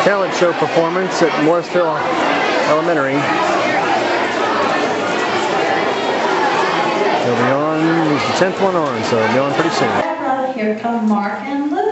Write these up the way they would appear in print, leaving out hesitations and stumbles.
talent show performance at Morrisville Elementary. They'll be on, it's the 10th one on, so they'll be on pretty soon. Here come Mark and Luke.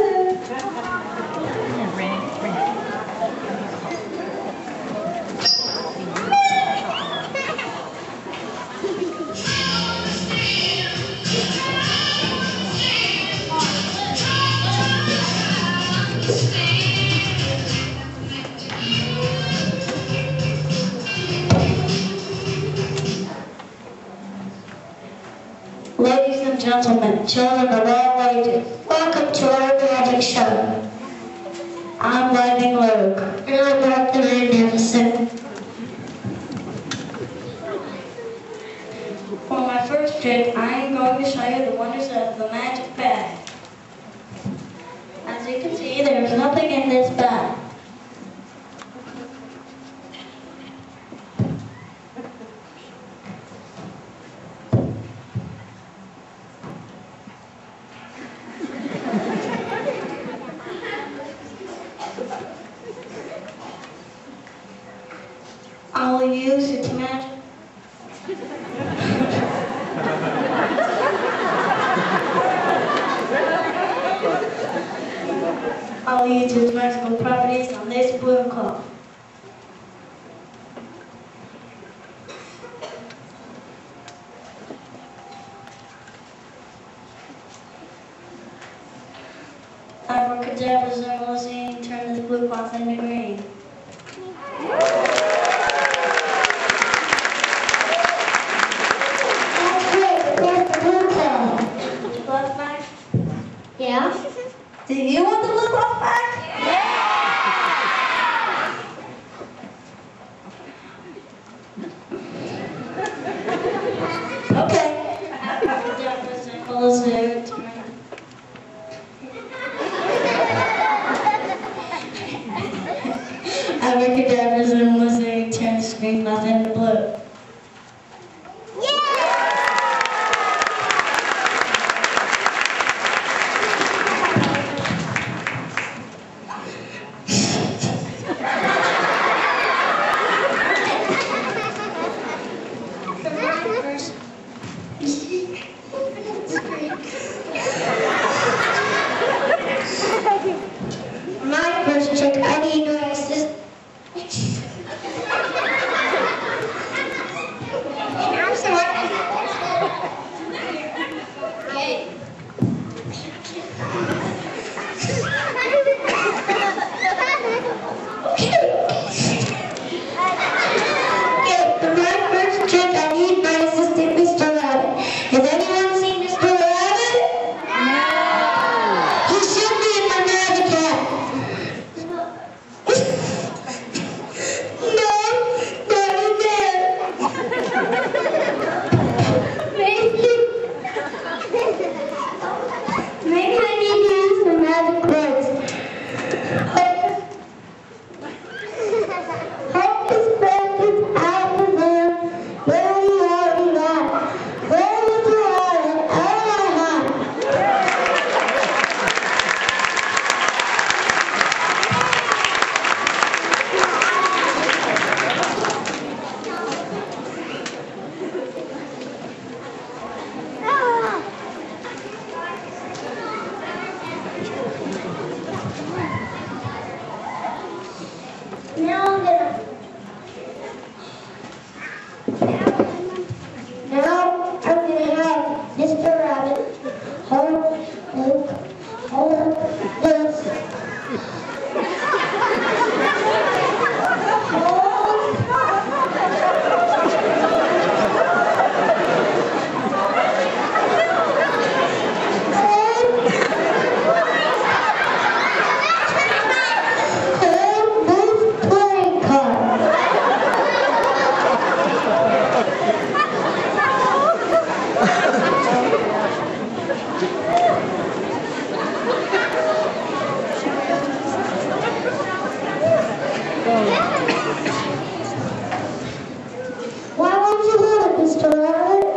Ladies and gentlemen, children of all ages, welcome to our magic show. I'm Lightning Luke. And I'm Mark the Magnificent. For my first trick, I am going to show you the wonders of the magic bag. As you can see, there's nothing in this bag. I will use its magic. I will use its magical properties on this blue cloth. Abracadabra, Zerlozine, turn this blue cloth into green. Yeah? Do you want the blue cloth back? Yeah! Okay. Abracadabra, Zerlozine, turn. Abracadabra, Zerlozine, turn the screen cloth into blue. My first trick, I need your assistance. I'm sorry. Okay. For my first trick, I need my assistant, Mr. Rabbit. Has anyone seen Mr. Rabbit? No. He should be in my magic hat. No, not in there. Maybe I need to use the magic words. Hocus pocus, alakazam, where you are, you are. Where Mr. Rabbit? Now I'm gonna have Mr. Rabbit hold this. Hold this playing card. Why won't you hold it, Mr. Rabbit?